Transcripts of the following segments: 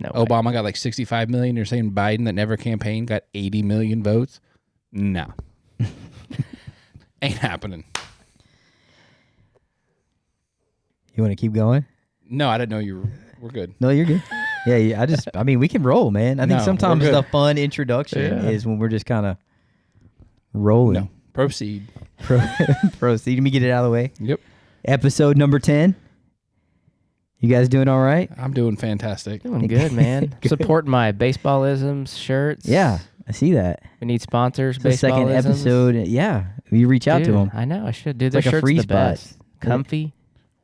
No way. Obama got like 65 million. You're saying Biden that never campaigned got 80 million votes? No. Ain't happening. You want to keep going? No, I didn't know we're good. No, you're good. Yeah, I mean, we can roll, man. I think No, sometimes we're good. the fun introduction is when we're just kind of rolling. No. Proceed. Proceed. Let me get it out of the way. Yep. Episode number 10. You guys doing all right? I'm doing fantastic. Doing good, man. Supporting my baseballisms shirts. Yeah, I see that. We need sponsors. It's the second baseballisms. episode. Yeah, you reach out to Dude, them. I know. I should. Dude, It's their like a shirts free the spot. best. Comfy.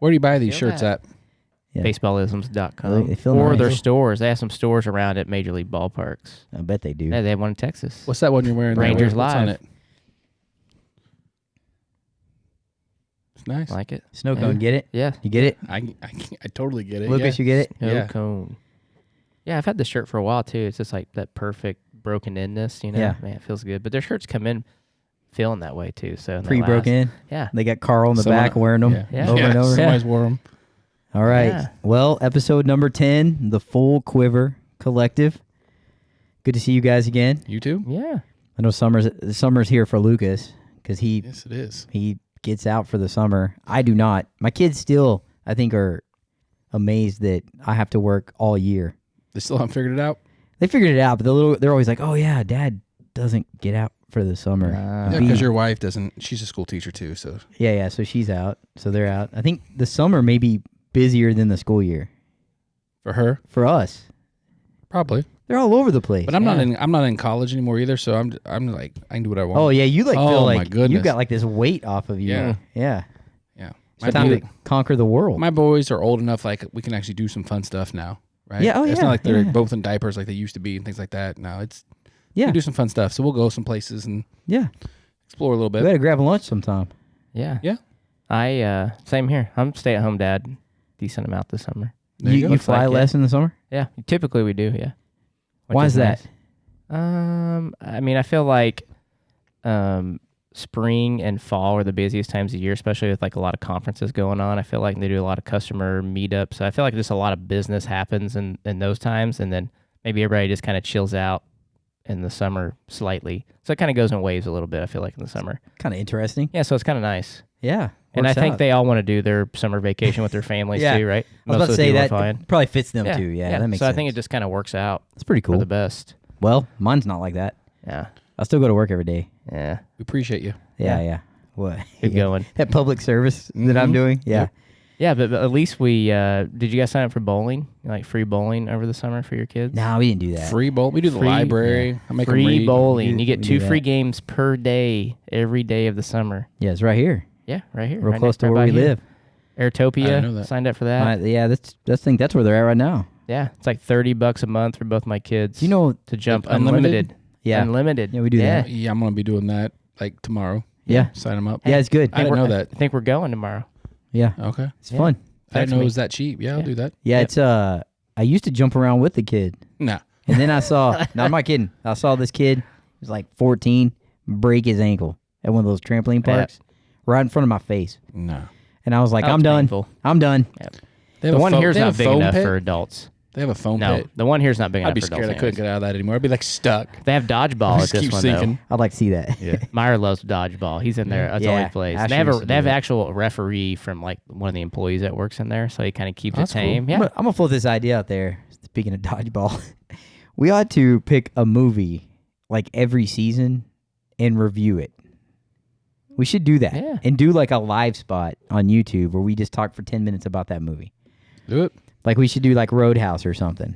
Where do you buy these Feel shirts that. at? Yeah. Baseballisms.com. They feel Or nice. their stores. They have some stores around at Major League ballparks. I bet they do. Yeah, they have one in Texas. What's that one you're wearing? there? Rangers What's on Live. it? It's nice. Like it? Snow Yeah. cone, get it? Yeah. You get it? I totally get it. Lucas, yeah. you get it? No Yeah. cone. Yeah, I've had the shirt for a while too. It's just like that perfect broken inness, you know? Yeah. Man, it feels good. But their shirts come in feeling that way too. So they Pre-broken in? last. Yeah. They got Carl in the Someone- back wearing them Yeah. over and over. Somebody's wore them. All right. Yeah. Well, episode number 10, the Full Quiver Collective. Good to see you guys again. You too? Yeah. I know summer's here for Lucas because he Yes, it is. gets out for the summer. I do not. My kids still, I think, are amazed that I have to work all year. They still haven't figured it out? They figured it out, but they're always like, "Oh yeah, Dad doesn't get out for the summer." Yeah, because your wife doesn't. She's a school teacher too, so. Yeah. So she's out. So they're out. I think the summer may be busier than the school year For her? for us. Probably. They're all over the place. But I'm not in college anymore either, so I'm like I can do what I want. Oh yeah, you like Oh, feel my like goodness. you've got like this weight off of you. Yeah. Yeah. Yeah. It's time to conquer the world. My boys are old enough, like we can actually do some fun stuff now, right? Yeah, oh, It's yeah, not like they're yeah. both in diapers like they used to be and things like that. No, we Yeah. do some fun stuff. So we'll go some places and Yeah. explore a little We bit. got to grab a lunch sometime. Yeah. Yeah. I same here. I'm stay-at-home dad decent amount this summer. There you go. You fly like it. less in the summer? Yeah. Typically we do, yeah. Which Why is that? nice. I mean, I feel like spring and fall are the busiest times of year, especially with like a lot of conferences going on. I feel like they do a lot of customer meetups. So I feel like just a lot of business happens in those times, and then maybe everybody just kind of chills out in the summer slightly. So it kind of goes in waves a little bit, I feel like, in the summer. Kind of interesting. Yeah, so it's kind of nice. Yeah. And I works think out. they all want to do their summer vacation with their families Yeah. too, right? I was about Most to of the say people are that fine. it probably fits them too. Yeah, that makes so sense. I think it just kind of works out It's pretty for cool. the best. Well, mine's not like that. Yeah. I still go to work every day. Yeah. We appreciate you. Yeah. What? Keep going. That public service that I'm Mhm. doing. Yeah. Yep. Yeah, but at least we did you guys sign up for bowling? Like free bowling over the summer for your kids? No, we didn't do that. Free bowl. We do the Free- library. I make them Free read. bowling. We You get do 2 free that. games per day every day of the summer. Yeah, it's right here. Yeah, right here. Real right close to right where by we here. live. I didn't know Airtopia that. signed up for that. Yeah, that's where they're at right now. Yeah, it's like $30 a month for both my kids. You know, to jump Unlimited? unlimited. yeah. Unlimited. Yeah, we do that. Yeah, I'm gonna be doing that like tomorrow. Yeah. Sign them up. Yeah, it's good. I didn't know that. I think we're going tomorrow. Yeah. Okay. It's fun. I didn't Text know me. it was that cheap. Yeah, I'll Yeah. do that. Yeah, it's I used to jump around with the kid. Nah. And then I saw, no, I'm not kidding. I saw this kid, he was like 14, break his ankle at one of those trampoline parks right in front of my face. No. And I was like, That I'm was done. painful. I'm done. They have The a one foam- here's they have not a big foam enough pit? for adults. They have a foam No, pit. the one here's not big enough I'd be for scared. I adults. couldn't get out of that anymore. I'd be like stuck. They have dodgeball at Just this keep one sinking. I'd like to see that. Yeah. Meyer loves dodgeball. He's in there. That's all Yeah, he plays. Asher They have used to they have do it. actual referee from like one of the employees that works in there, so he kind of keeps Oh, it that's cool. tame. I'm Yeah, gonna float this idea out there. Speaking of dodgeball, we ought to pick a movie like every season and review it. We should do that. Yeah. And do like a live spot on YouTube where we just talk for 10 minutes about that movie. Do it. Like we should do like Roadhouse or something.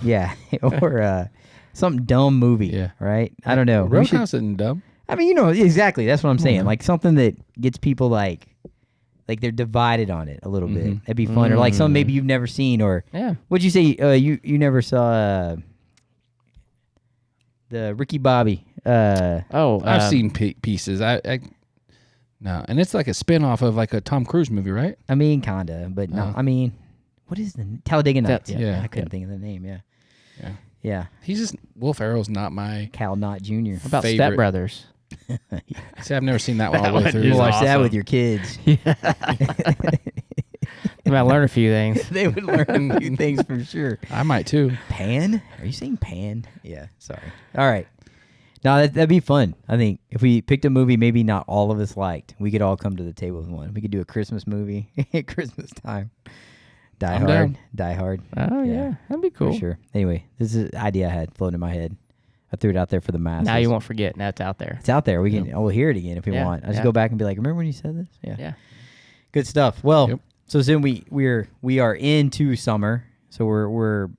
Yeah. Or some dumb movie. Yeah. Right? I don't know. We should- Roadhouse isn't dumb. I mean, exactly. That's what I'm saying. Like something that gets people like they're divided on it a little bit. That'd be fun. Or like something maybe you've never seen. Or yeah. what'd you say? You never saw the Ricky Bobby. I've seen pieces. No, and it's like a spin-off of like a Tom Cruise movie, right? I mean, kinda, but no. Oh. I mean, what is the Talladega Nights? yeah. I couldn't think of the name. Yeah, Yeah. yeah. He's just Will Ferrell's not my. Cal Knott Jr. What about favorite. Step Brothers? See, I've never seen that one all the way one through. is Watch that awesome. with your kids. You might learn a few things. They would learn a few things for sure. I might too. Pan? Are you saying pan? Yeah, sorry. All right. No, that'd be fun. I think if we picked a movie maybe not all of us liked, we could all come to the table with one. We could do a Christmas movie at Christmas time. Die I'm Hard. down. Die Hard. Oh, yeah. That'd be cool. For sure. Anyway, this is an idea I had floating in my head. I threw it out there for the masses. Now you won't forget. Now it's out there. It's out there. We can. We'll hear it again if we Yeah, want. I just yeah. go back and be like, remember when you said this? Yeah. Yeah. Good stuff. Well, Yep. so then we are into summer. So we're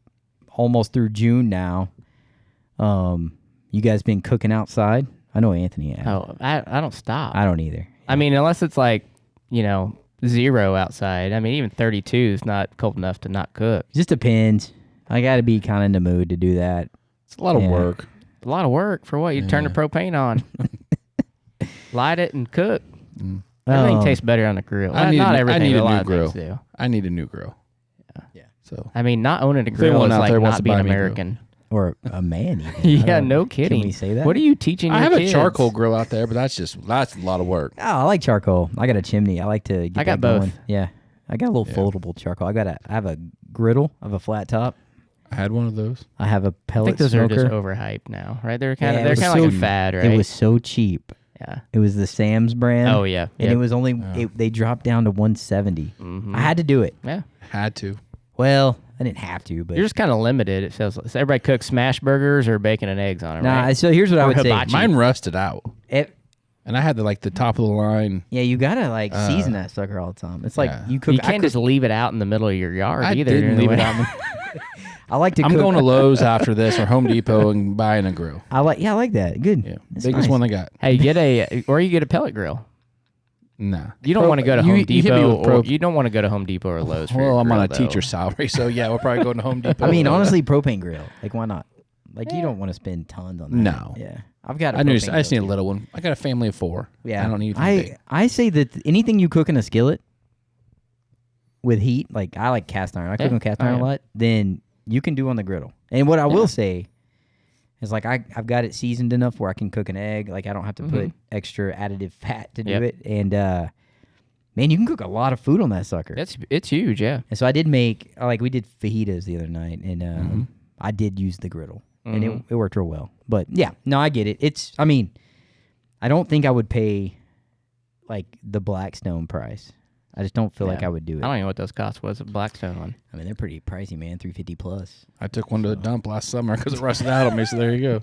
almost through June now. You guys been cooking outside? I know Anthony has. Oh, I don't stop. I don't either. I mean, unless it's like, 0 outside. I mean, even 32 is not cold enough to not cook. Just depends. I got to be kind of in the mood to do that. It's a lot of Yeah. work. A lot of work for what? You turn the propane on, light it, and cook. Everything Um, tastes better on the grill. I need Not a- I everything, need but a a lot new of grill. things do. I need a new grill. Yeah. So I mean, not owning a If grill anyone is out like there wants not to being buy me a grill. American. Or a man even. I Yeah, don't- no kidding. Can we say that? What are you teaching your I have kids? a charcoal grill out there, but that's a lot of work. Oh, I like charcoal. I got a chimney. I like to get I got that going. both. Yeah. I got a little Yeah. foldable charcoal. I have a griddle. I have a flat top. I had one of those. I have a I pellet think those smoker. are just overhyped now, right? They're kind Yeah, of it they're was kind of like so- a fad, right? It was so cheap. yeah. It was the Sam's brand. Oh yeah. And it was only they dropped down to 170. Mhm. I had to do it. Yeah. Had to. Well, I didn't have to, but You're just kind of limited. It says so everybody cooks smash burgers or bacon and eggs on it, nah. right? So here's what I Or would hibachi. say. Mine rusted out, It, and I had the top of the line. yeah, you gotta like season that sucker all the time. It's like yeah. you cook. You I can't cook- just leave it out in the middle of your yard I either. didn't during the leave it winter. out. I like to. I'm cook, going to Lowe's after this or Home Depot and buying a grill. I like that. Good. Yeah, That's biggest nice. one they got. Hey, or you get a pellet grill. Nah, You don't want to go to You- Home you hit me Depot, with or you don't want to go to Home Depot or Lowe's. For Well, your I'm on grill, a though. teacher's salary, so yeah, we're probably going to Home Depot. I mean, honestly, propane grill. Like, why not? Like, you don't want to spend tons on that. No. Yeah. I've got. I just need a little one. I got a family of 4. Yeah. I don't need anything big. I say that anything you cook in a skillet with heat, like I like cast iron. I cook Yeah. on cast Oh, iron yeah. a lot. Then you can do on the griddle. And what I will say is like I've got it seasoned enough where I can cook an egg. Like I don't have to put extra additive fat to do Yep. it. And man, you can cook a lot of food on that sucker. It's huge, yeah. And so I did make we did fajitas the other night, and I did use the griddle, and it worked real well. But yeah, no, I get it. I don't think I would pay like the Blackstone price. I just don't feel like Yeah. I would do it. I don't even know what those costs was. A Blackstone one. I mean, they're pretty pricey, man. $350 plus. I took one to the dump last summer because it rusted out on me. So there you go.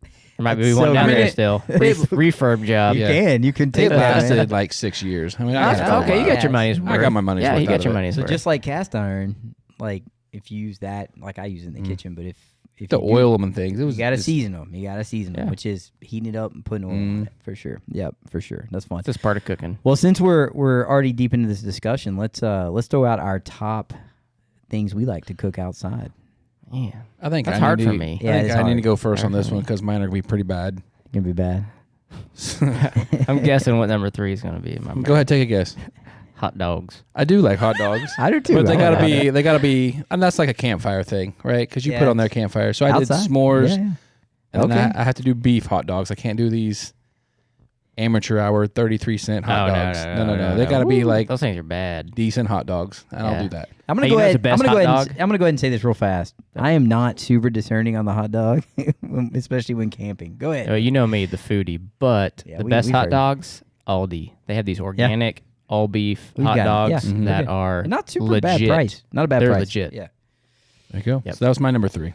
There might be That's one so down good. there still. Refurb job. Yeah. You can It lasted like 6 years. I mean, I That's got it for a okay. You while. got your money's worth. I got my money's yeah, worth you out got of your it. money's So worth. just like cast iron, like if you use that, like I use it in the kitchen, but if To you do- oil them and things. It was you gotta just- season them. You gotta season them, Yeah. which is heating it up and putting oil on it for sure. Yep, for sure. That's fun. It's just part of cooking. Well, since we're already deep into this discussion, let's throw out our top things we like to cook outside. Yeah. I think That's I hard need for to- me. Yeah, I it's think I need hard. to go first on Hard this for one me. because mine are gonna be pretty bad. Gonna be bad. I'm guessing what number 3 is going to be. In my Go ahead, take a guess. Hot dogs. I do like hot dogs. I do too. But they I gotta like that. be, and that's like a campfire thing, right? Because you Yeah, put on their campfire. So I outside? did s'mores, Yeah, yeah. and then Okay. I have to do beef hot dogs. I can't do these amateur hour 33-cent hot Oh, dogs. No. They gotta be like those things are bad. decent hot dogs, and I'll Yeah. do that. I'm gonna Hey, go you know ahead. what's the I'm best gonna go hot ahead. dog? I'm gonna go ahead and say this real fast. I am not super discerning on the hot dog, especially when camping. Go ahead. You know me, the foodie, but Yeah, the we- best we've hot heard. dogs, Aldi. They have these organic all beef We've hot got 'em, dogs yeah. that Okay. are Not super legit. bad price. Not a bad They're price. legit. Yeah. There you go. Yep. So that was my number 3.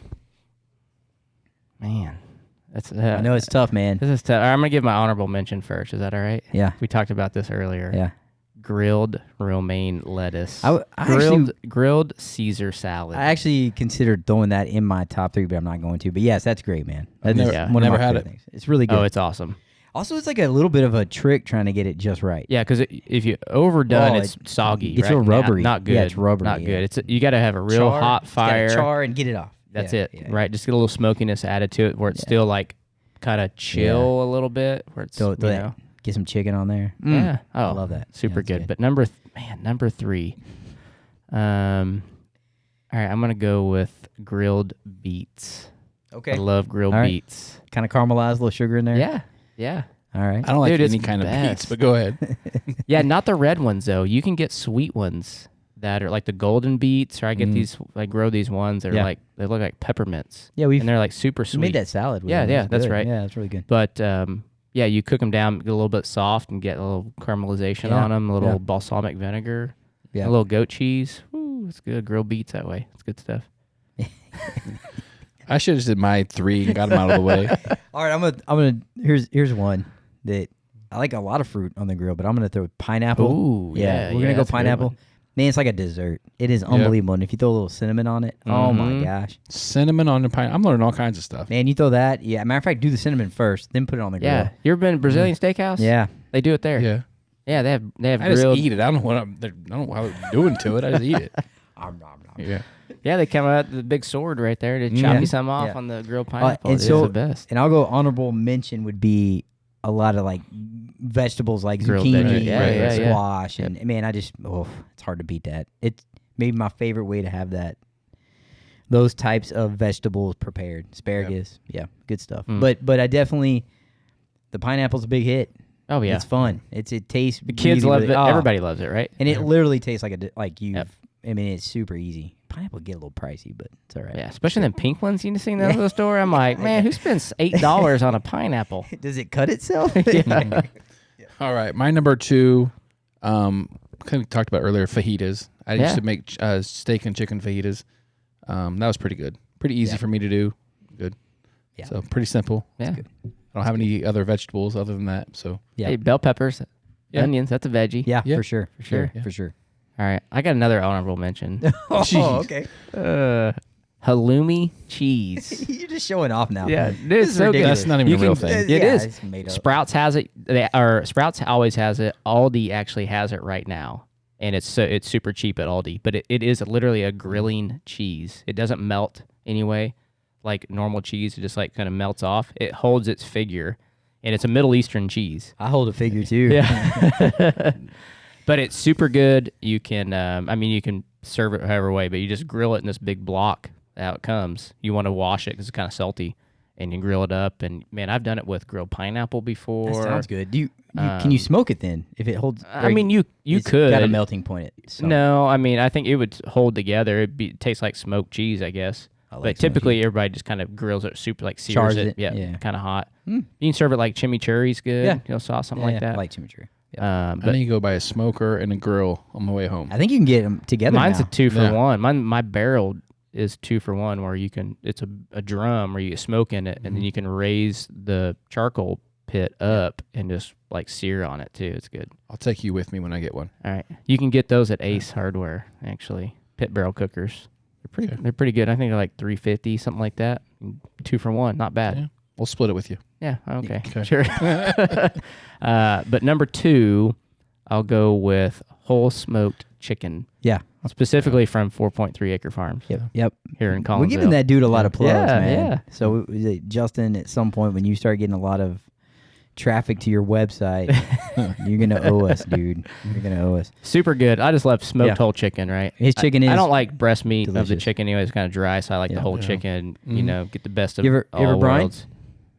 Man, that's I know it's tough, man. This is tough. All right, I'm gonna give my honorable mention first. Is that all right? Yeah. We talked about this earlier. Yeah. Grilled romaine lettuce. I grilled Caesar salad. I actually considered throwing that in my top 3, but I'm not going to. But yes, that's great, man. That's never- one of never my had favorite it. things. It's really good. Oh, it's awesome. Also, it's like a little bit of a trick trying to get it just right. Yeah, because if you overdone, Oh, it's soggy. it's right? real rubbery. Not good. Yeah, it's rubbery, Not yeah. good. It's you got to have a real hot It's gotta fire. char and get it off. That's Yeah, it. yeah. Right. Just get a little smokiness added to it, where it's still like kind of chill a little bit. Where it's Throw you that- know. Get some chicken on there. Yeah. Oh, I love that. Super Yeah, good. it's But number 3. All right, I'm gonna go with grilled beets. Okay. I love grilled All right. beets. Kind of caramelized, a little sugar in there. Yeah. Yeah. All right. I don't like Dude, it's any kind of best. beets, but go ahead. Yeah, not the red ones though. You can get sweet ones. that are like the golden beets, or I get these, I grow these ones that are like, they look like peppermints. Yeah, and they're like super sweet. We made that salad with Yeah, them. yeah, that's good. right. Yeah, that's really good. But yeah, you cook them down, get a little bit soft, and get a little caramelization on them, a little balsamic vinegar, a little goat cheese. Ooh, it's good. Grilled beets that way. It's good stuff. I should have did my 3 and got them out of the way. All right, I'm gonna. Here's one that I like a lot of fruit on the grill, but I'm gonna throw pineapple. Ooh, we're gonna go that's a good pineapple. one. Man, it's like a dessert. It is unbelievable. And if you throw a little cinnamon on it, oh my gosh. Cinnamon on the pine. I'm learning all kinds of stuff. Man, you throw that. Yeah, matter of fact, do the cinnamon first, then put it on the grill. Yeah, you ever been to Brazilian Steakhouse? Yeah. They do it there. Yeah. Yeah, they have I just grilled. eat it. I don't know what I don't know what I'm doing to it. I just eat it. Yeah. Yeah, they come out with the big sword right there to chop you some off on the grilled pineapple. And It's so, the best. And I'll go honorable mention would be a lot of like vegetables like Grilled zucchini, veggies. Yeah. squash, and man, it's hard to beat that. It's maybe my favorite way to have those types of vegetables prepared. Asparagus, good stuff. But I definitely, the pineapple's a big hit. Oh yeah, It's fun. It tastes. the kids love it. Everybody loves it, right? and it literally tastes like you. I mean, it's super easy. Pineapple get a little pricey, but it's all right. Yeah, especially them pink ones you see in the store. I'm like, man, who spends $8 on a pineapple? Does it cut itself? All right. My number 2, kind of talked about earlier, fajitas. I used to make steak and chicken fajitas. That was pretty good. Pretty easy for me to do. Good. Yeah. So pretty simple. Yeah. I don't have any other vegetables other than that. So Yeah. Hey, bell peppers, onions, that's a veggie. Yeah, Yeah. for sure. Yeah. For sure. All right, I got another honorable mention. Oh, okay. Halloumi cheese. You're just showing off now. Yeah, This is so good. ridiculous. That's not even a real thing. It is. It's made up. Sprouts has it. Sprouts always has it. Aldi actually has it right now, and it's super cheap at Aldi. But it is literally a grilling cheese. It doesn't melt anyway, like normal cheese. It just like kind of melts off. It holds its figure, and it's a Middle Eastern cheese. I hold a figure too. Yeah. But it's super good. You can, you can serve it however way, but you just grill it in this big block. How it comes. You want to wash it because it's kind of salty, and you grill it up. And man, I've done it with grilled pineapple before. That sounds good. Can you smoke it then? If it holds, you it's could. got a melting point. No, I think it would hold together. It tastes like smoked cheese, I guess. But typically, everybody just kind of grills it, super like sears Chars it. it. Yeah, kind of hot. You can serve it like chimichurri's good. Yeah. Sauce, something like that. I like chimichurri. I need to go buy a smoker and a grill on my way home. I think you can get them together. Mine's now. a 2-for-1. My barrel is 2-for-1, where you can. It's a drum where you smoke in it, and then you can raise the charcoal pit up and just like sear on it too. It's good. I'll take you with me when I get one. All right, you can get those at Ace Hardware. Actually, pit barrel cookers. They're pretty good. I think they're like $3.50, something like that. 2-for-1, not bad. Yeah. We'll split it with you. Yeah. Okay. Sure. But number 2, I'll go with whole smoked chicken. Yeah. Specifically from 4.3 Acre Farms. Yep. Here in Collinsville. We're giving that dude a lot of plugs, man. Yeah. So, Justin, at some point when you start getting a lot of traffic to your website, you're going to owe us, dude. You're going to owe us. Super good. I just love smoked whole chicken, right? His chicken I is don't like breast meat of the delicious. chicken anyway. It's kind of dry, so I like the whole chicken, get the best of You ever all brine? worlds.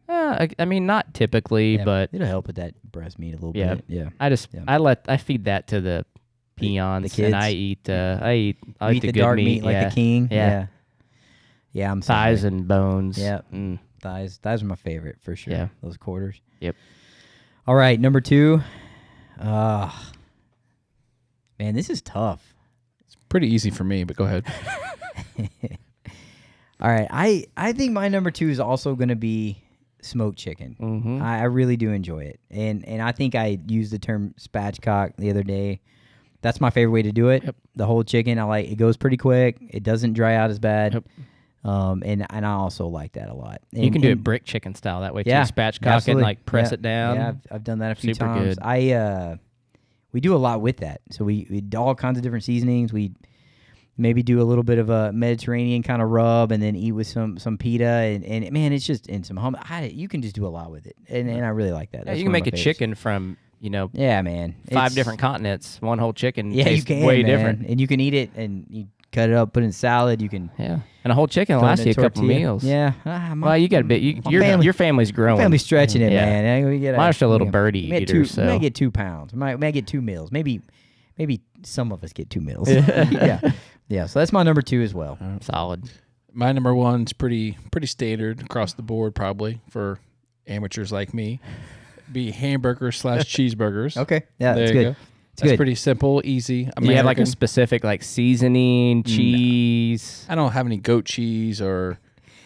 Not typically, but it'll help with that breast meat a little Yeah. bit. Yeah. I feed that to the peons, kids? and I eat the the good dark meat like yeah. the king. Yeah. Yeah, I'm Thighs sorry. and bones. Yeah. Mm. Thighs are my favorite for sure. Yeah. Those quarters. Yep. All right, number 2. Man, this is tough. It's pretty easy for me, but go ahead. All right, I think my number 2 is also going to be smoked chicken. Mm-hmm. I really do enjoy it, and I think I used the term spatchcock the other day. That's my favorite way to do it. Yep. The whole chicken, I like. It goes pretty quick. It doesn't dry out as bad. Yep. And I also like that a lot. You can do it brick chicken style that way too. Yeah, Spatchcock it absolutely. and like press Yeah, it down. Yeah, I've done that a few Super times. good. We do a lot with that. So we do all kinds of different seasonings. We maybe do a little bit of a Mediterranean kind of rub, and then eat with some pita, and man, it's just in some hummus. You can just do a lot with it, and I really like that. Yeah, That's you can one of make my a favorites. chicken from Yeah, man. 5 different continents. One whole chicken. Yeah, you tastes can. way man. different. And you can eat it, and you cut it up, put it in salad. You can. Yeah, and a whole chicken will throw it last in you a couple tortilla. meals. Yeah. Well, you got a bit. Your family's growing. Family's stretching it, Yeah. man. We get Mine's a little birdie we eater, we so may get 2 pounds. We may get 2 meals. Maybe maybe some of us get 2 meals. Yeah. So that's my number 2 as well. Solid. My number one's pretty standard across the board, probably for amateurs like me. Be hamburgers / cheeseburgers. Okay. Yeah, there that's you good. go. It's That's good. pretty simple, easy. Do you have like a American. specific like seasoning, cheese? I don't have any goat cheese or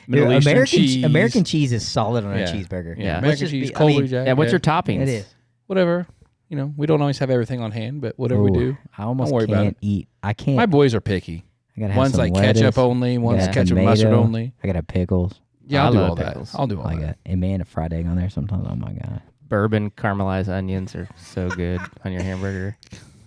Dude, Middle Eastern cheese. American cheese is solid on a Yeah. cheeseburger. Yeah. Let's American just cheese, be- I mean, Colby Jack. Yeah, what's your toppings? It is. Whatever. We don't always have everything on hand, but whatever we Ooh, do. I almost Don't worry about can't eat. I can't. My boys are picky. I gotta have One's some like lettuce. ketchup only, one's gotta have ketchup and mustard tomato. only. I gotta have pickles. Yeah, I I'll do love all pickles. that. I'll do all Like that. that. And man, a fried egg on there sometimes. Oh my god. Bourbon caramelized onions are so good on your hamburger.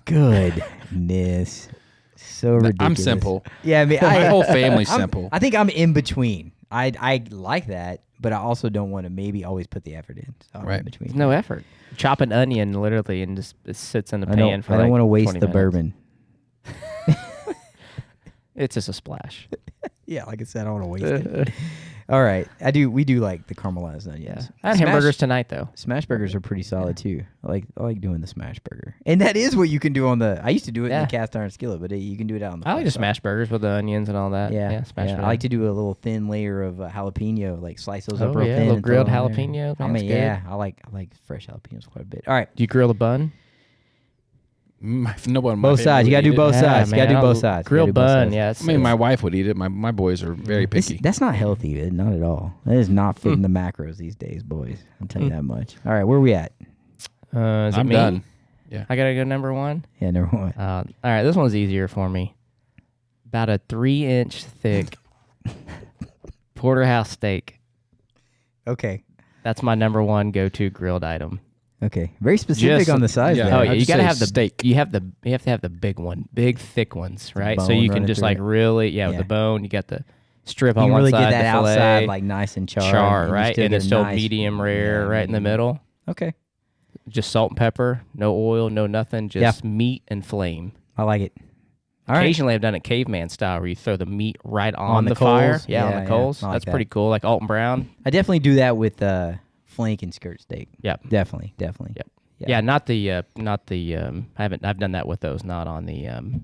Goodness. So ridiculous. I'm simple. Yeah, I mean, My whole family's simple. I think I'm in between. I like that, but I also don't want to maybe always put the effort in. So I'm Right. in between. No effort. Chop an onion literally and just it sits in the I pan don't, for I don't like want to waste 20 the minutes. bourbon. It's just a splash. Yeah, like I said, I don't want to waste it. All right, we do like the caramelized onions. Yeah. I had hamburgers tonight though. Smash burgers are pretty solid too. I like doing the smash burger, and that is what you can do on the. I used to do it in Yeah. the cast iron skillet, but you can do it out on the. I like to flat smash burgers with the onions and all that. top. Yeah, smash yeah. it I up. like to do a little thin layer of jalapeno, like slice those up Oh, real yeah, thin. little and throw grilled it on there. jalapeno. I Man, mean, that's yeah, I like fresh jalapenos quite a bit. All right, Do you grill a bun? No one. in my both family sides. You would gotta eat do it. both sides. You man, gotta do I'll both sides. You Grilled gotta do both bun, sides. yeah. I mean, my wife would eat it. My boys are very picky. That's not healthy, not at all. That is not fitting the macros these days, boys. I'll tell you that much. All right, where are we at? Is it I'm me? done. I gotta go number one. Yeah, number one. All right, this one's easier for me. About a 3-inch thick porterhouse steak. Okay. That's my number one go-to grilled item. Okay. Very specific Just- on the size yeah. there. Oh yeah, I'd you gotta say have the steak. You have to have the big one, big thick ones, right? So bone you can running just through like it. really, with Yeah. the bone. You got the strip You on can one really side, get that the outside fillet, like nice and charred. char, and you right? still And get it's a still nice- medium rare, yeah, right in the medium. middle. Okay. Just salt and pepper, no oil, no nothing, just meat and flame. I like it. All right. Occasionally, I've done it caveman style, where you throw the meat right on, On the the fire. coals? Yeah, on Yeah, the yeah. coals. I like That's that. pretty cool, like Alton Brown. I definitely do that with flank and skirt steak. Yep. Definitely. Yep. Yeah. Yeah, not the I've done that with those, not on the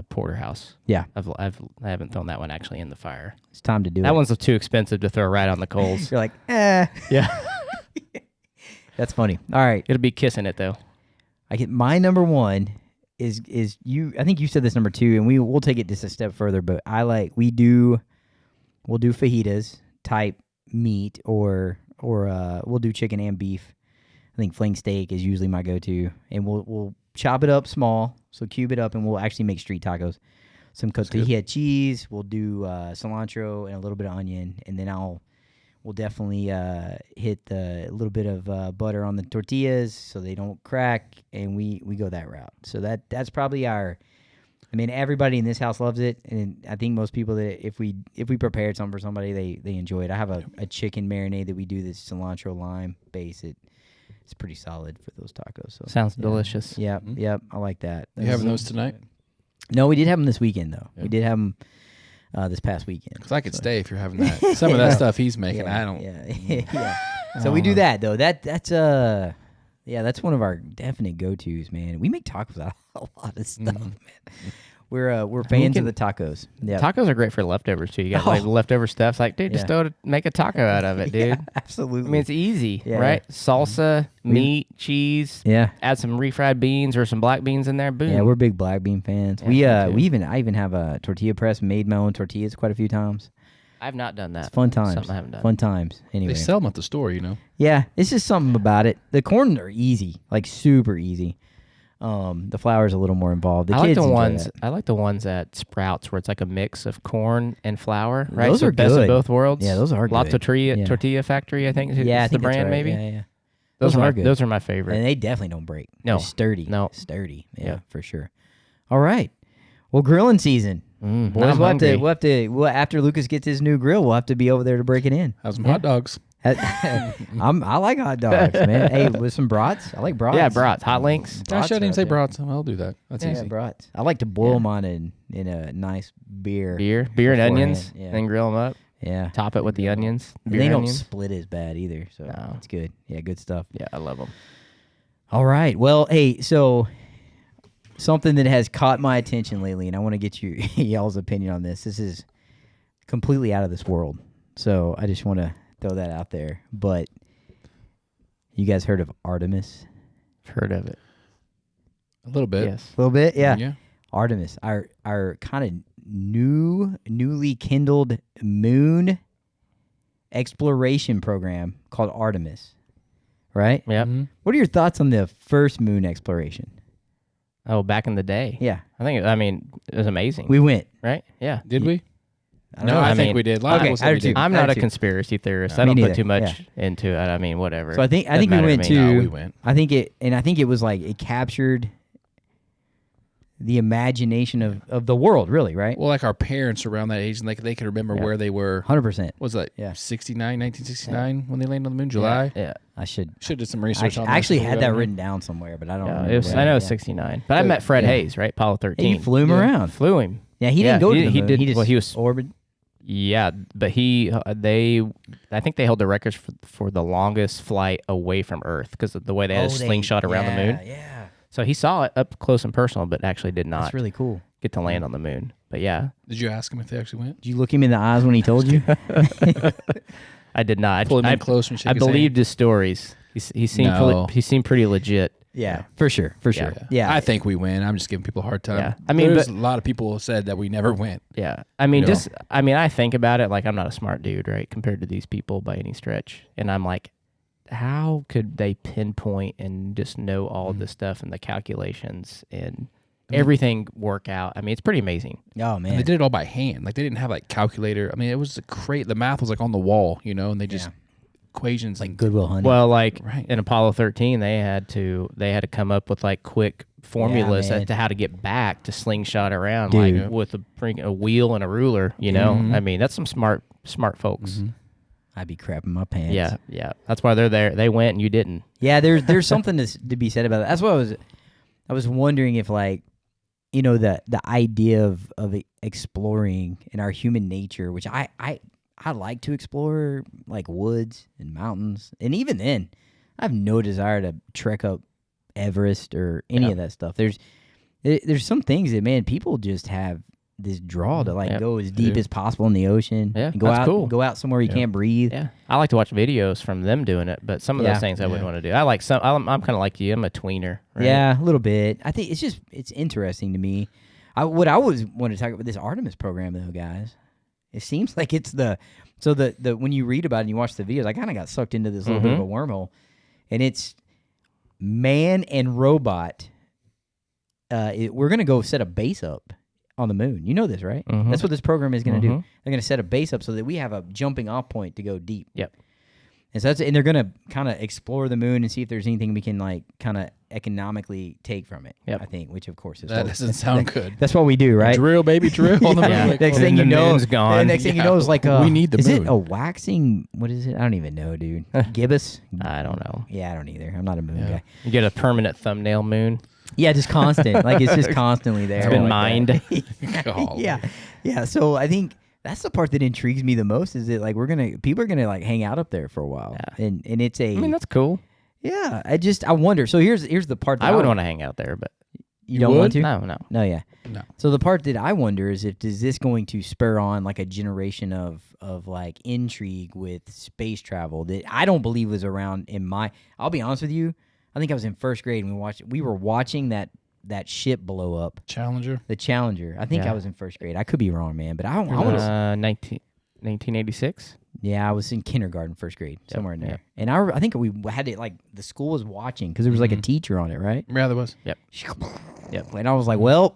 porterhouse. Yeah. I haven't thrown that one actually in the fire. It's time to do it. That one's too expensive to throw right on the coals. You're like, eh. Yeah, That's funny. All right. it'll be kissing it though. I get my number one is you. I think you said this number two, and we'll take it just a step further. But we'll do fajitas type meat, or we'll do chicken and beef. I think flank steak is usually my go-to, and we'll chop it up small, so cube it up, and we'll actually make street tacos. Some cotija cheese. We'll do cilantro and a little bit of onion, and then we'll definitely hit a little bit of butter on the tortillas so they don't crack, and we go that route. So that's probably our. I mean, everybody in this house loves it, and I think most people that if we prepared something for somebody, they enjoy it. I have a chicken marinade that we do that's cilantro lime base. It's pretty solid for those tacos. So Sounds delicious. Yep, yep. I like that. You having those tonight? No, we did have them this weekend though. Yeah. We did have them this past weekend. Because I could stay if you're having that. Some of that stuff he's making, I don't. Yeah, yeah. So we do that though. That's one of our definite go-tos, man. We make tacos out of a lot of stuff, man. We're fans of the tacos. Yeah, Tacos are great for leftovers too. You got like leftover stuff. It's like, dude, just make a taco out of it, dude. Yeah, absolutely. I mean, it's easy, Yeah. right? Salsa, meat, cheese. Yeah, Add some refried beans or some black beans in there. Boom. yeah. We're big black bean fans. Yeah, me too. I even have a tortilla press. Made my own tortillas quite a few times. I've not done that. It's fun times. Something I haven't done. Fun times. Anyway, They sell them at the store, you know. yeah, it's just something about it. The corn are easy, like super easy. The flour's a little more involved. The I like kids the enjoy ones. that. I like the ones at Sprouts where it's like a mix of corn and flour. Right, Those so are best good. of both worlds. Yeah, those are La good. Tortilla, Yeah. Tortilla Factory, I think. Yeah, I is think the that's brand right. maybe. Yeah. Those are are good. Those are my favorite. And they definitely don't break. No. They're sturdy. No. Sturdy. Yeah, Yeah. for sure. All right. Well, grilling season. Now Boys, I'm hungry. after Lucas gets his new grill, we'll have to be over there to break it in. Have some hot dogs. I like hot dogs, man. Hey, with some brats. I like brats. Yeah, brats, hot links. Gosh, I Brats didn't are say up there. brats. I'll do that. That's Yeah, easy. brats. I like to boil them on in a nice beer. Beer and beforehand, onions. yeah. Then grill them up. Yeah. Top it with the onions. And Beer they don't onions. split as bad either, so No. it's good. Yeah, good stuff. Yeah, I love them. All right. Well, hey, so something that has caught my attention lately, and I want to get y'all's opinion on this. This is completely out of this world, so I just want to throw that out there. But you guys heard of Artemis? Heard of it? A little bit. Yes. A little bit, yeah. Yeah. Artemis, our kind of newly kindled moon exploration program called Artemis, right? Yep. Mhm. What are your thoughts on the first moon exploration? Oh, back in the day. Yeah, I mean, it was amazing. we went. right? Yeah. Did we? I don't No, know. I think mean, we did. A lot of okay, people said I we do did. too. I'm I not a too. conspiracy theorist. No, I me don't neither, put too much into it. I mean, whatever. So I think Doesn't we matter to went me. to. No, we went. I think it was like it captured the imagination of the world, really, right? Well, like our parents around that age, and like they could remember Yeah. where they were. 100%. Was that Yeah. 1969 when they landed on the moon? July. Yeah. I should. Should have did some I research on. actually this before had we that got in written down somewhere, but I don't. Yeah, remember it was, where. I know Yeah. it's 69. But I So, met Fred yeah. Hayes, right? Apollo Yeah, 13. you flew him Yeah. around. Flew him. Yeah, he Yeah, didn't go to he- the he moon. did- He just well, he was- orbited. Yeah, but I think they held the records for the longest flight away from Earth because of the way they had a slingshot around the moon. Yeah, So he saw it up close and personal, but actually did not that's really cool. get to land on the moon. But yeah, Did you ask him if they actually went? Did you look him in the eyes when he told you? I did not. Pull him I, in close and shake I his hand? believed his stories. He seemed No. he seemed pretty legit. Yeah, for sure, for sure. Yeah, I think we win. I'm just giving people a hard time. Yeah. I mean, there's but- a lot of people who said that we never went. Yeah. I mean, You know? I think about it like I'm not a smart dude, right? Compared to these people by any stretch. And I'm like, how could they pinpoint and just know all this stuff and the calculations and everything work out? I mean, it's pretty amazing. Oh And they man, did it all by hand. Like they didn't have like calculator. I mean, it was the math was like on the wall, and they just equations like and Goodwill Hunting. Well, like Right. in Apollo 13, they had to come up with like quick formulas man. as to how to get back to slingshot around, Dude. like with a wheel and a ruler. I mean, that's some smart folks. I'd be crapping my pants. Yeah. That's why they're there. They went and you didn't. Yeah, there's something to be said about that. That's what I was wondering if like, the idea of exploring in our human nature, which I like to explore like woods and mountains, and even then, I have no desire to trek up Everest or any of that stuff. There's some things that people just have this draw to like go as deep as possible in the ocean. Yeah, and go that's out, cool. Go out somewhere you can't breathe. Yeah, I like to watch videos from them doing it, but some of those things I wouldn't want to do. I like some. I'm kind of like you. I'm a tweener. Right? Yeah, a little bit. I think it's interesting to me. What I always want to talk about this Artemis program though, guys. It seems like it's the when you read about it and you watch the videos, I kind of got sucked into this little bit of a wormhole, and it's man and robot. We're gonna go set a base up on the moon. You know this, right? That's what this program is gonna do. They're gonna set a base up so that we have a jumping off point to go deep. Yep. And so and they're gonna kind of explore the moon and see if there's anything we can like kind of economically take from it. Yep. I think, which of course is that doesn't sound good. That's what we do, right? Drill, baby, drill on the moon. Yeah. Like, Next oh, thing you the know, moon's gone. the next thing you know is like we need the is moon. it a waxing? What is it? I don't even know, dude. Gibbous? I don't know. Yeah, I don't either. I'm not a moon guy. You get a permanent thumbnail moon. Yeah, just constant. Like it's just constantly there. It's been like mined. Golly. Yeah. So I think that's the part that intrigues me the most is that like people are gonna like hang out up there for a while, and it's a. I mean, that's cool. Yeah, I wonder. So here's the part that I wouldn't want to hang out there, but you don't want to. no. Yeah. No. So the part that I wonder is is this going to spur on like a generation of like intrigue with space travel that I don't believe was around in my. I'll be honest with you. I think I was in first grade and we were watching that ship blow up, Challenger. the Challenger. I think Yeah. I was in first grade. I could be wrong, man, but I want to. 1986. Yeah, I was in kindergarten, first grade, somewhere in there. And I think we had it like the school was watching because there was like a teacher on it, right? Yeah, there was. Yep. And I was like, well,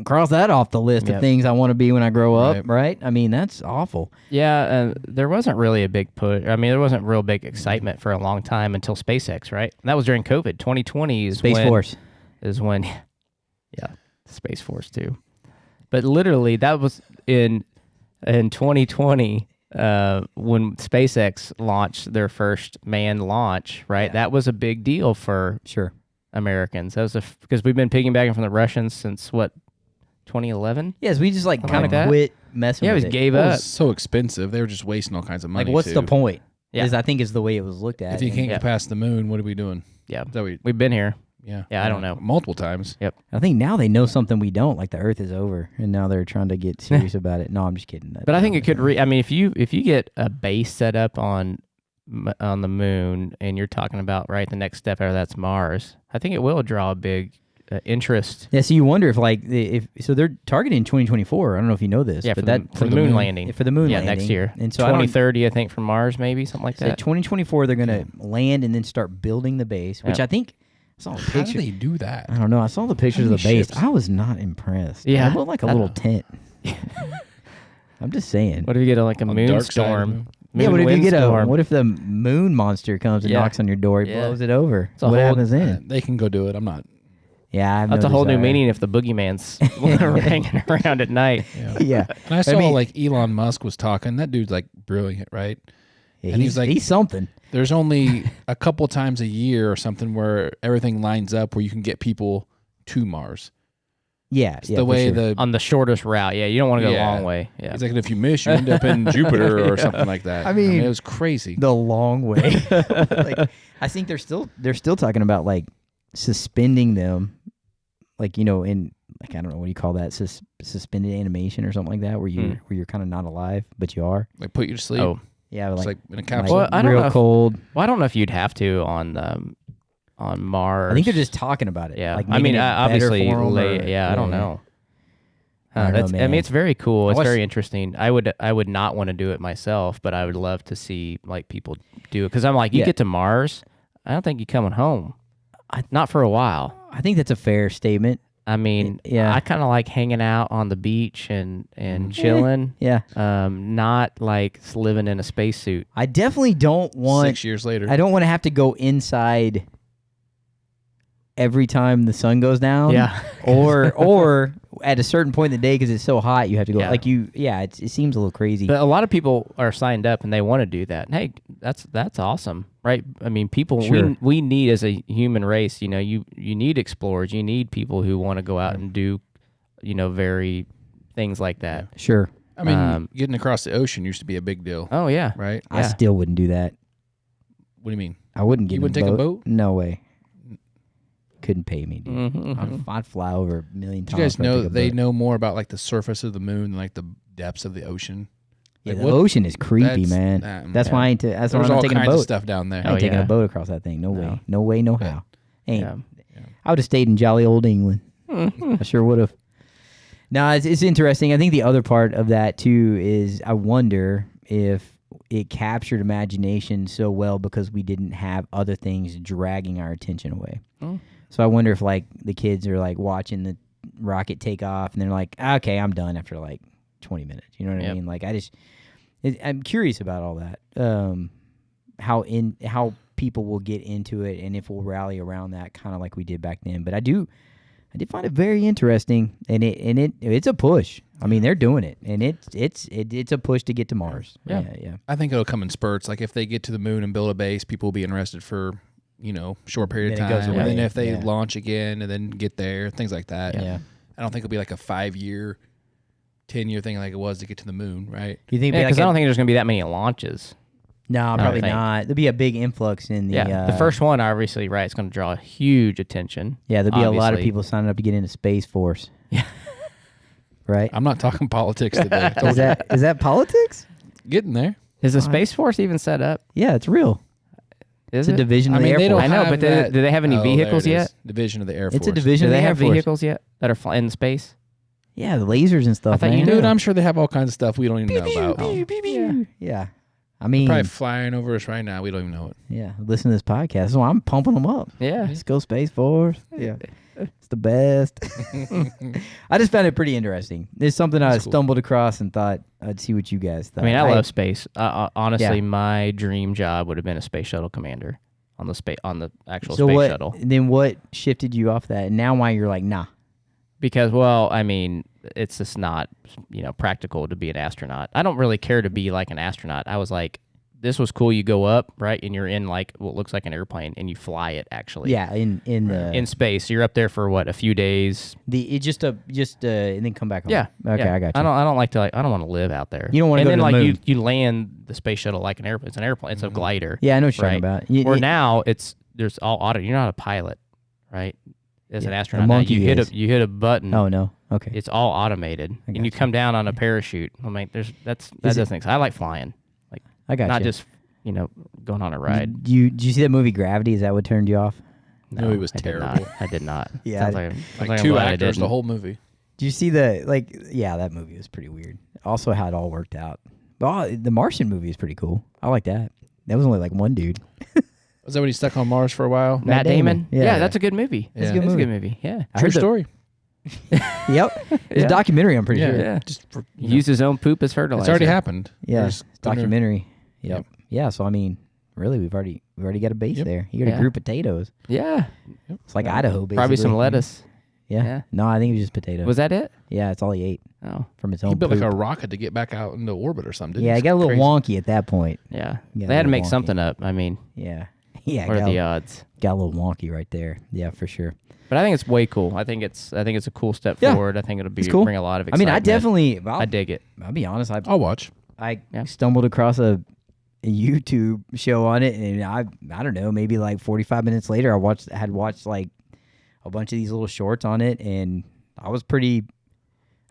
cross that off the list of Yep. things I want to be when I grow up, right? I mean, that's awful. Yeah, there wasn't really a big push. I mean, there wasn't real big excitement for a long time until SpaceX, right? And that was during COVID. 2020 is Space Force. is when, yeah, Space Force too. But literally, that was in 2020 when SpaceX launched their first manned launch, right? Yeah. That was a big deal for Sure. Americans. That was because we've been piggybacking from the Russians since what, 2011? Yes, we just like Something kind like of that. quit messing Yeah, we with just it. gave It up. was so expensive. They were just wasting all kinds of money. Like, what's the too. point? Yeah. I think is the way it was looked at. If you And- can't get past the moon, what are we doing? Yeah, Is that what we've been here. Yeah. Yeah, I don't know. Multiple times. Yep. I think now they know something we don't, like the Earth is over, and now they're trying to get serious about it. No, I'm just kidding. But I think it could. I mean, if you get a base set up on the moon, and you're talking about the next step out of that's Mars, I think it will draw a big interest. Yeah, so you wonder if so they're targeting 2024. I don't know if you know this. Yeah, but for the moon landing. For the moon yeah, landing. next year. And so 2030, I think, for Mars, maybe something like so that. 2024, they're going to land and then start building the base, which I think I saw a How picture. do they do that? I don't know. I saw the pictures of the many base. ships? I was not impressed. Yeah, it looked like a little tent. I'm just saying. What if you get a On the moon dark side of the storm? moon. Yeah, what if you get windstorm? what if the moon monster comes and Yeah. knocks on your door, he Yeah. blows it over? It's a What whole- happens then? They can go do it. I'm not. Yeah, I have That's no a whole new desire. meaning if the boogeyman's hanging around at night. Yeah, And I saw mean- like Elon Musk was talking. That dude's like brilliant, right? Yeah, And he's like- he's something. There's only a couple times a year or something where everything lines up where you can get people to Mars. Yeah, It's yeah, the for way sure. the On the shortest route. Yeah, you don't want to go Yeah. a long way. Yeah. He's like, if you miss, you end up in Jupiter or something like that. I mean, it was crazy. the long way. Like, I think they're still talking about like suspending them, like in like I don't know what do you call that, suspended animation or something like that, where you're kind of not alive but you are. Like put you to sleep. Oh, Yeah, It's like, like in a capsule. Well, I don't real know if- cold. well, I don't know if you'd have to on Mars. I think they're just talking about it. Yeah, like I mean, making it better obviously, for 'em or- I don't know. I don't know, I man. mean, it's very cool. It's watched- very interesting. I would not want to do it myself, but I would love to see like people do it because I'm like, you Yeah. get to Mars, I don't think you're coming home. Not for a while. I think that's a fair statement. I mean, Yeah. I kind of like hanging out on the beach and chilling. Yeah, Not like living in a spacesuit. I definitely don't want. 6 years later. I don't want to have to go inside every time the sun goes down. Yeah. or at a certain point in the day because it's so hot, you have to go. Yeah. Like it seems a little crazy. But a lot of people are signed up and they want to do that. And hey, that's awesome, right? I mean, people Sure. we need as a human race. You need explorers. You need people who want to go out and do, very things like that. Sure. I mean, getting across the ocean used to be a big deal, Oh yeah, right? I still wouldn't do that. What do you mean? I wouldn't get You in wouldn't take a boat? No way. Couldn't pay me, dude. Mm-hmm. I'd fly over a million Do times. you guys before I know take a that they boat. know more about like the surface of the moon than like the depths of the ocean? Yeah, Like, the what- ocean is creepy, man. That's why I ain't. That's why I'm There's not all taking a kinds of boat. stuff down there. I ain't Oh, taking yeah. a boat across that thing. No way. No way. No how. Ain't. Yeah. I would have stayed in jolly old England. I sure would have. No, it's interesting. I think the other part of that too is I wonder if it captured imagination so well because we didn't have other things dragging our attention away. Oh. So I wonder if like the kids are like watching the rocket take off and they're like, okay, I'm done after like 20 minutes. You know what I Yep. mean? Like I'm curious about all that. How people will get into it and if we'll rally around that kind of like we did back then. But I did find it very interesting, and it's a push. I mean, they're doing it, and it's a push to get to Mars. Yeah. Yeah. I think it'll come in spurts. Like if they get to the moon and build a base, people will be interested for short period of Then it goes time. away. And then if they Yeah. launch again and then get there, things like that. Yeah. I don't think it'll be like a 5-year, 10-year thing like it was to get to the moon, right? You think? Yeah, because like I don't think there's gonna be that many launches. no, don't probably think. not. There'll be a big influx in the. The first one, obviously, right? It's gonna draw huge attention. Yeah, there'll be a lot of obviously. people signing up to get into Space Force. Yeah. Right. I'm not talking politics today. I told Is that politics? you. Getting there. Is the Space Force even set up? Yeah, it's real. Is It's a it? division of the Air they don't Force. I know, have but that- do they have any Oh, vehicles there it yet? is. Division of the Air Force. It's a division Do of they the Air have Force. vehicles yet that are flying in space? Yeah, the lasers and stuff. I thought man. you knew. Dude, I'm sure they have all kinds of stuff we don't even know about. Yeah. I mean, Probably flying over us right now. We don't even know it. yeah. Listen to this podcast, so I'm pumping them up. Yeah. Let's go Space Force. Yeah. It's the best. I just found it pretty interesting. It's something I That's cool. stumbled across and thought I'd see what you guys thought. I mean, I love space. Honestly, Yeah. my dream job would have been a space shuttle commander on the actual so space what, shuttle. Then what shifted you off that? And now why you're like, nah. Because, well, I mean, it's just not, practical to be an astronaut. I don't really care to be like an astronaut. I was like, this was cool. You go up, right, and you're in like what looks like an airplane, and you fly it actually. Yeah, in space. You're up there for what, a few days. and then come back home. Yeah. Okay, yeah. I got you. I don't like to I don't want to live out there. You don't wanna and go then to the like moon. you land the space shuttle like an airplane. It's an airplane. It's a glider. Yeah, I know what you're talking right? about. Or now there's all auto. You're not a pilot, right? As an Yeah, astronaut, a now monkey you hit is. you hit a button. Oh no. Okay. It's all automated, and you gotcha. come down on a parachute. I mean, that doesn't exist. I like flying, like I got not you. just going on a ride. Did you see that movie Gravity? Is that what turned you off? No, it was I terrible. Did not. I did not. Yeah, Sounds Like I'm two glad I actors, the didn't. whole movie. Did you see that movie was pretty weird. Also, how it all worked out. But the Martian movie is pretty cool. I like that. That was only like one dude. Was that when he stuck on Mars for a while? Matt Damon. Yeah. Yeah, that's a good movie. That's a good It's movie. a good movie. Yeah. I True heard story. Yep. It's Yeah. a documentary, I'm pretty sure. Yeah. Just for, Use his own poop as fertilizer. it's already happened. Yeah. There's Documentary. Yep. Yep. Yeah, so I mean, really we've already got a base Yep. there. You got Yeah. a group of potatoes. Yeah. It's like Idaho basically. Probably some lettuce. Yeah. Yeah. No, I think it was just potatoes. Was that it? Yeah, it's all he ate Oh, from his He own built poop. like a rocket to get back out into orbit or something. Yeah, it It's got a little crazy. wonky at that point. yeah. Yeah, They had to a make little something up. I mean, Yeah. Yeah, what are got, the odds? got a little wonky right there. Yeah, for sure. But I think it's way cool. I think it's a cool step Yeah. forward. I think it'll be It's cool. bring a lot of I mean, excitement. I definitely I dig it. I'll be honest, I'll watch. I Yeah. stumbled across a YouTube show on it, and I don't know, maybe like 45 minutes later, I had watched like a bunch of these little shorts on it, and I was pretty.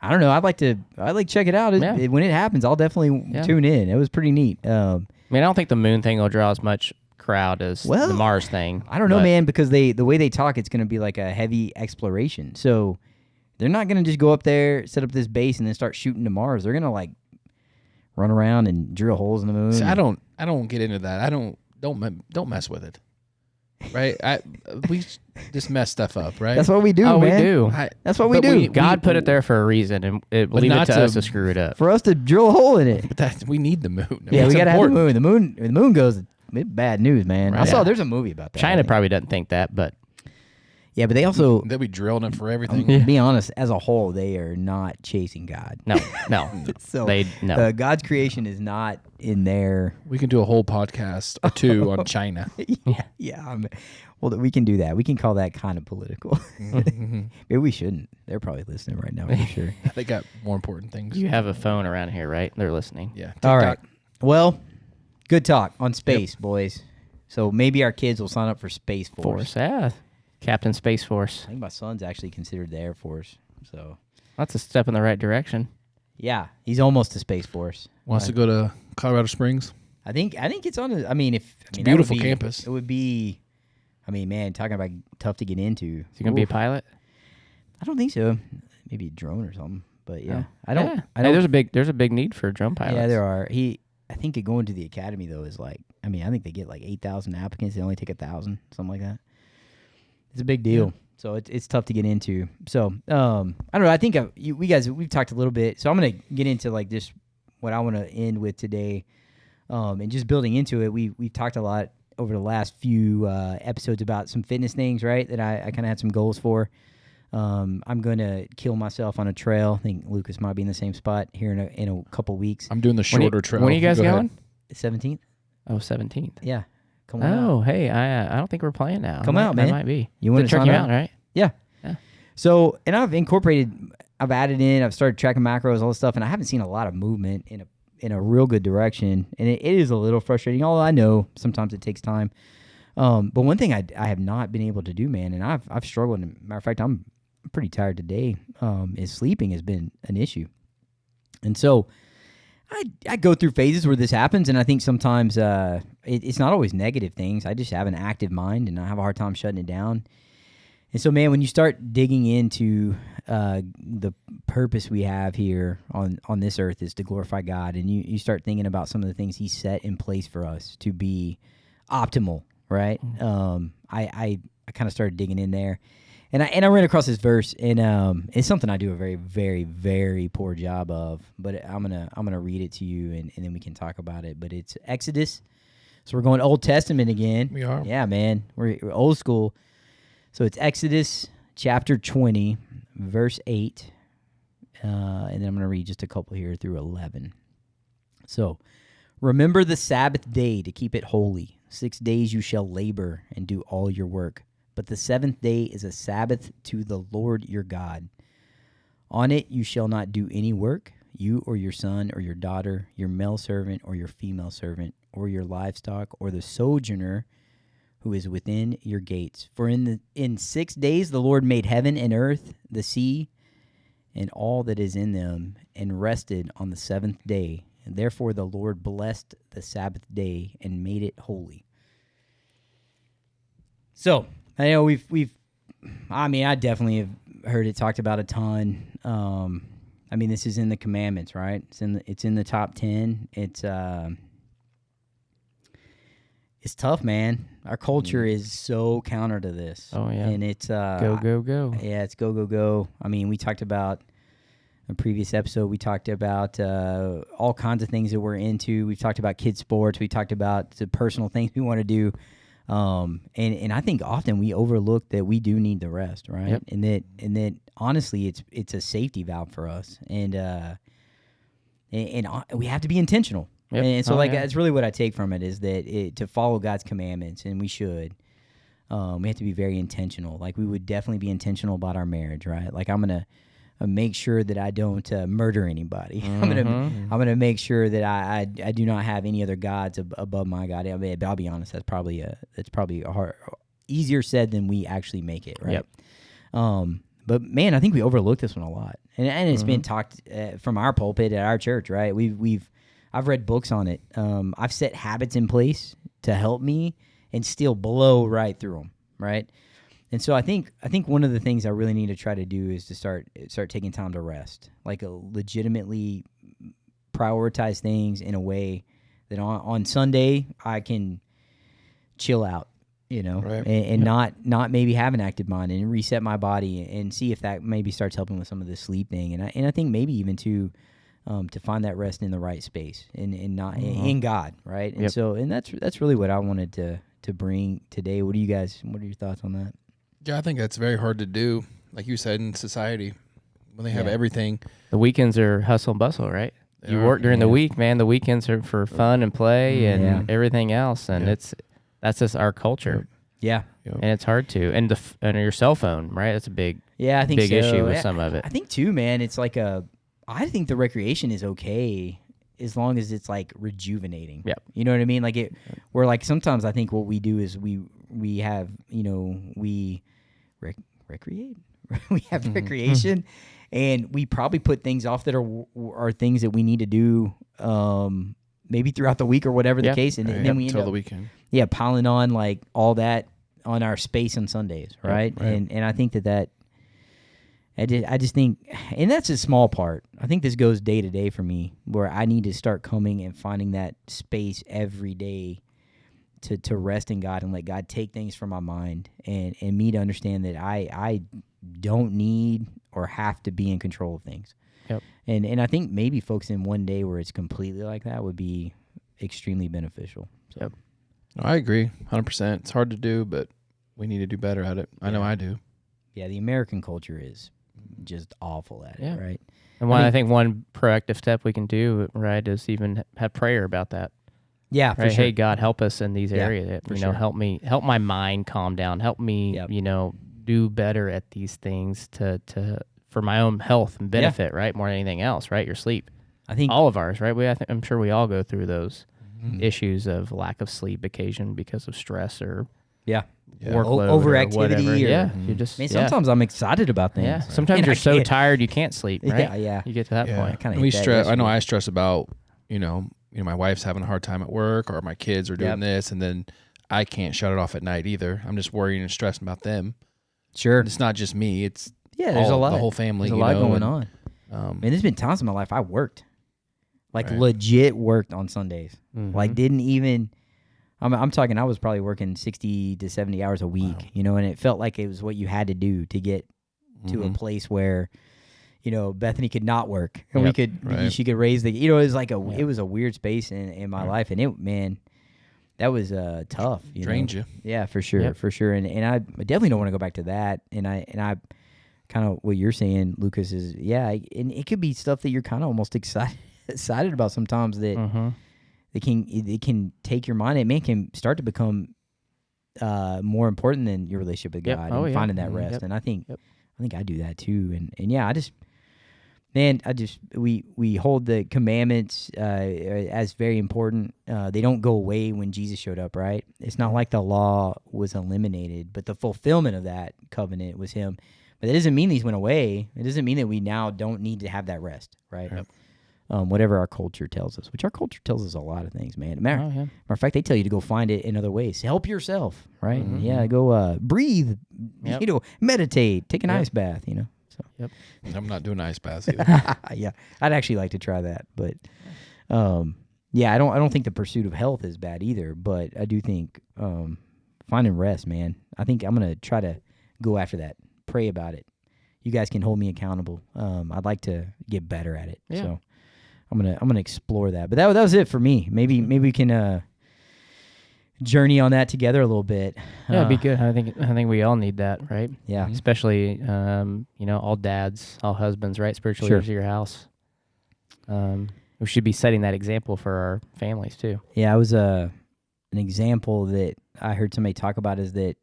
I don't know. I'd like check it out. Yeah. When it happens, I'll definitely tune in. It was pretty neat. I mean, I don't think the moon thing will draw as much crowd as Well, the Mars thing. I don't know, but man, because the way they talk, it's going to be like a heavy exploration. So they're not going to just go up there, set up this base, and then start shooting to Mars. They're going to like run around and drill holes in the moon. See, I don't get into that. I don't mess with it. Right? We just mess stuff up, right? That's what we do, Oh, man. we do. That's what we but do. God put it there for a reason, and leave it not to to- us to screw it up. For us to drill a hole in it. But we need the moon. I mean, Yeah, it's we gotta important. have the moon. The moon goes. It's bad news, man. I Right. saw Yeah. there's a movie about that. I China think. probably doesn't think that, but Yeah, but they also, They'll be drilling it for everything. to be honest, as a whole, they are not chasing God. no. So No. God's creation is not in there. We can do a whole podcast or two on China. Yeah. Well, we can do that. We can call that kind of political. Maybe we shouldn't. They're probably listening right now for sure. They got more important things. You have a phone around here, right? They're listening. Yeah. All right. TikTok. Well, good talk on space, boys. So maybe our kids will sign up for Space Force. Yeah. Captain Space Force. I think my son's actually considered the Air Force. So That's a step in the right direction. yeah, he's almost to Space Force. Wants to go to Colorado Springs. I think it's on. I mean, a beautiful campus. It would be. I mean, man, talking about tough to get into. Is he gonna be a Oof. pilot? I don't think so. Maybe a drone or something. But yeah, Oh. I don't. Yeah. I Hey, don't. there's a big need for drone pilots. Yeah, there are. I think going to the academy though is like. I mean, I think they get like 8,000 applicants. They only take 1,000, something like that. It's a big deal. Yeah. So it's tough to get into. So I don't know. I think we've talked a little bit. So I'm gonna get into like this what I want to end with today, and just building into it. We've talked a lot over the last few episodes about some fitness things, right? That I kind of had some goals for. I'm gonna kill myself on a trail. I think Lukas might be in the same spot here in a couple weeks. I'm doing the shorter trail. When are you guys Go ahead. going? 17th. Oh, 17th. Yeah. Come on. out. Oh, hey, I don't think we're playing now. Come out, man. That might be. You want to check sign you up? out, right? Yeah. Yeah. So, and I've added in, I've started tracking macros, all this stuff, and I haven't seen a lot of movement in a real good direction. And it is a little frustrating, although I know sometimes it takes time. But one thing I have not been able to do, man, and I've struggled. And matter of fact, I'm pretty tired today. Is sleeping has been an issue. And so I go through phases where this happens, and I think sometimes it's not always negative things. I just have an active mind, and I have a hard time shutting it down. And so, man, when you start digging into the purpose we have here on this earth is to glorify God, and you start thinking about some of the things He set in place for us to be optimal, right? I kind of started digging in there, and I ran across this verse, and it's something I do a very, very, very poor job of. But I'm gonna read it to you, and then we can talk about it. But it's Exodus, so we're going Old Testament again. We are. Yeah, man, we're old school. So it's Exodus chapter 20, verse 8, and then I'm going to read just a couple here through 11. So, remember the Sabbath day to keep it holy. 6 days you shall labor and do all your work. But the seventh day is a Sabbath to the Lord your God. On it you shall not do any work, you or your son or your daughter, your male servant or your female servant, or your livestock, or the sojourner who is within your gates. For in 6 days the Lord made heaven and earth, the sea, and all that is in them, and rested on the seventh day. And therefore the Lord blessed the Sabbath day and made it holy. So I know I definitely have heard it talked about a ton. This is in the commandments, right? It's in the top 10. It's tough, man. Our culture is so counter to this. Oh, yeah. And it's go, go, go. Yeah, it's go, go, go. We talked about a previous episode. We talked about all kinds of things that we're into. We've talked about kids sports. We talked about the personal things we want to do. And I think often we overlook that we do need the rest, right? Yep. And that honestly, it's a safety valve for us. And we have to be intentional. Yep. And so yeah. that's really what I take from it is that to follow God's commandments, and we should. We have to be very intentional. Like we would definitely be intentional about our marriage, right? Like I'm gonna make sure that I don't murder anybody. Mm-hmm. I'm gonna make sure that I do not have any other gods above my God. I'll be honest. That's probably easier said than we actually make it, right? Yep. But man, I think we overlook this one a lot, and it's been talked from our pulpit at our church, right? I've read books on it. I've set habits in place to help me and still blow right through them, right? And so I think one of the things I really need to try to do is to start taking time to rest, like legitimately prioritize things in a way that on Sunday I can chill out, Right. and not maybe have an active mind and reset my body and see if that maybe starts helping with some of the sleep thing. And I think maybe even to find that rest in the right space and not in God, right? And so that's really what I wanted to bring today. What are your thoughts on that? Yeah, I think that's very hard to do, like you said, in society when they have everything. The weekends are hustle and bustle, right? You work during the week, man. The weekends are for fun and play and everything else, and that's just our culture. Yeah, and it's hard to. And your cell phone, right? That's a big I think big issue with some of it. I think too, man. It's like I think the recreation is okay as long as it's like rejuvenating. Yeah, you know what I mean. Like we're like sometimes I think what we do is we have we recreate. We have recreation, and we probably put things off that are things that we need to do maybe throughout the week or whatever the case, and then we end up the weekend. Yeah, piling on like all that on our space on Sundays, right? Right. And I think that I just think, and that's a small part. I think this goes day to day for me, where I need to start coming and finding that space every day to rest in God and let God take things from my mind and me to understand that I don't need or have to be in control of things. Yep. And I think maybe focusing one day where it's completely like that would be extremely beneficial. So. Yep. I agree, 100%. It's hard to do, but we need to do better at it. I know I do. Yeah, the American culture is just awful at it, right? And I think one proactive step we can do, right, is even have prayer about that. Yeah, for right? sure. Hey, God, help us in these areas. Help my mind calm down. Help me, do better at these things for my own health and benefit, right? More than anything else, right? Your sleep. I think all of ours, right? I'm sure we all go through those issues of lack of sleep occasion because of stress or workload, overactivity. You just sometimes I'm excited about things. Yeah, sometimes you're so tired you can't sleep. Right? Yeah. You get to that point. We stress. I know I stress about my wife's having a hard time at work, or my kids are doing this, and then I can't shut it off at night either. I'm just worrying and stressing about them. Sure, and it's not just me. It's there's a lot. The whole family. There's a lot going on. And there's been times in my life I worked. Legit worked on Sundays. Like didn't even. I'm talking. I was probably working 60 to 70 hours a week. And it felt like it was what you had to do to get to a place where, Bethany could not work, and she could raise the. It was like it was a weird space in my life, and that was tough. Drained you. Yeah, for sure, for sure. And I definitely don't want to go back to that. And I kind of what you're saying, Lucas, is and it could be stuff that you're kind of almost excited about sometimes that it can take your mind. It can start to become more important than your relationship with God and finding that rest. And I think I do that too. And I just man, we hold the commandments as very important. They don't go away when Jesus showed up, right? It's not like the law was eliminated, but the fulfillment of that covenant was him. But that doesn't mean these went away. It doesn't mean that we now don't need to have that rest, right? Yep. Whatever our culture tells us, which our culture tells us a lot of things, man. Matter of fact, they tell you to go find it in other ways. Help yourself, right? Mm-hmm. Yeah, go breathe, Yep. Meditate, take an ice bath, So. Yep. I'm not doing ice baths either. Yeah, I'd actually like to try that, but yeah, I don't think the pursuit of health is bad either, but I do think finding rest, man. I think I'm gonna try to go after that. Pray about it. You guys can hold me accountable. I'd like to get better at it. Yeah. So I'm gonna explore that. But that was it for me. Maybe we can journey on that together a little bit. Yeah, it'd be good. I think we all need that, right? Yeah. Especially all dads, all husbands, right? Spiritual Sure. leaders of your house. We should be setting that example for our families too. Yeah, I was an example that I heard somebody talk about is that,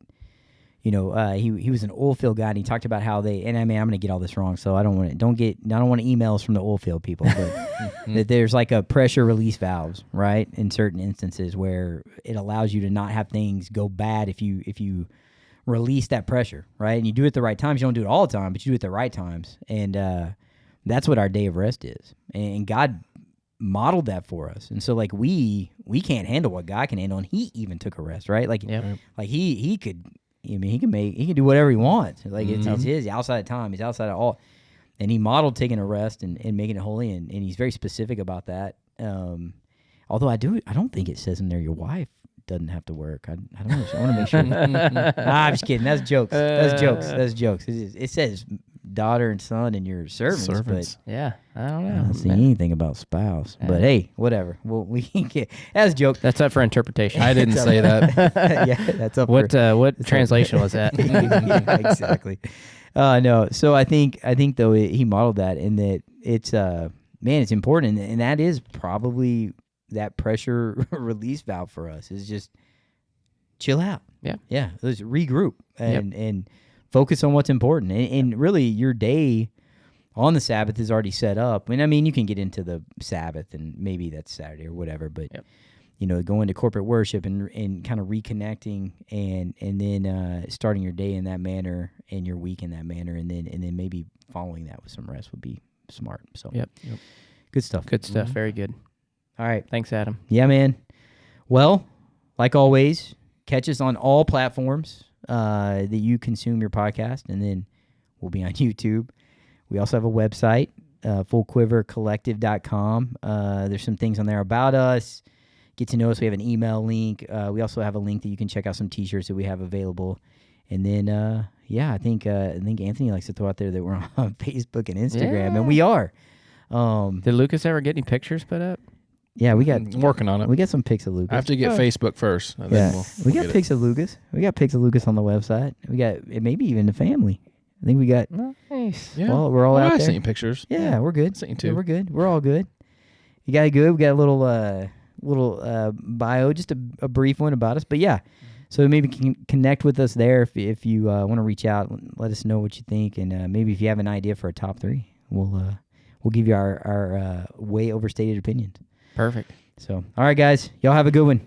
he was an oil field guy, and he talked about how I'm going to get all this wrong, so I don't want emails from the oil field people, but that there's like a pressure release valves, right? In certain instances where it allows you to not have things go bad if you release that pressure, right? And you do it at the right times. You don't do it all the time, but you do it at the right times, and that's what our day of rest is. And God modeled that for us, and so like we can't handle what God can handle, and He even took a rest, right? Like, like he could. I mean, he can do whatever he wants. Like it's his outside of time. He's outside of all, and he modeled taking a rest and making it holy, and he's very specific about that. Although I don't think it says in there your wife doesn't have to work. I don't know. I want to make sure. I'm just kidding. That's jokes. That's jokes. It says daughter and son and your servants. But Yeah, I don't I know. don't see anything about spouse. But hey, whatever. Well, we can get that's a joke. That's up for interpretation. I didn't say that. Yeah, that's up. What translation was that? Yeah, exactly. No, so I think though he modeled that, in that it's it's important, and that is probably that pressure release valve for us is just chill out. Yeah. Let's regroup and focus on what's important, and really your day on the Sabbath is already set up. And I mean, you can get into the Sabbath, and maybe that's Saturday or whatever, but going to corporate worship and kind of reconnecting, and then starting your day in that manner and your week in that manner, and then maybe following that with some rest would be smart. So good stuff. Good stuff. Very good. All right. Thanks, Adam. Yeah, man. Well, like always, catch us on all platforms that you consume your podcast, and then we'll be on YouTube. We also have a website, fullquivercollective.com. There's some things on there about us. Get to know us. We have an email link. We also have a link that you can check out some T-shirts that we have available. And then, I think Anthony likes to throw out there that we're on Facebook and Instagram, and we are. Did Lukas ever get any pictures put up? Yeah, I'm working on it. We got some pics of Lucas. I have to get Facebook first. And Yeah, then we we'll got pics of Lucas. We got pics of Lucas on the website. We got maybe even the family. I think we got. Nice. Yeah. Well, we're all out I there. sent you pictures. Yeah, we're good. Sent you too. Yeah, we're good. We're all good. You got it good. We got a little bio, just a brief one about us. But yeah, so maybe you can connect with us there if you want to reach out. Let us know what you think, and maybe if you have an idea for a top 3, we'll give you our way overstated opinions. Perfect. So, all right, guys, y'all have a good one.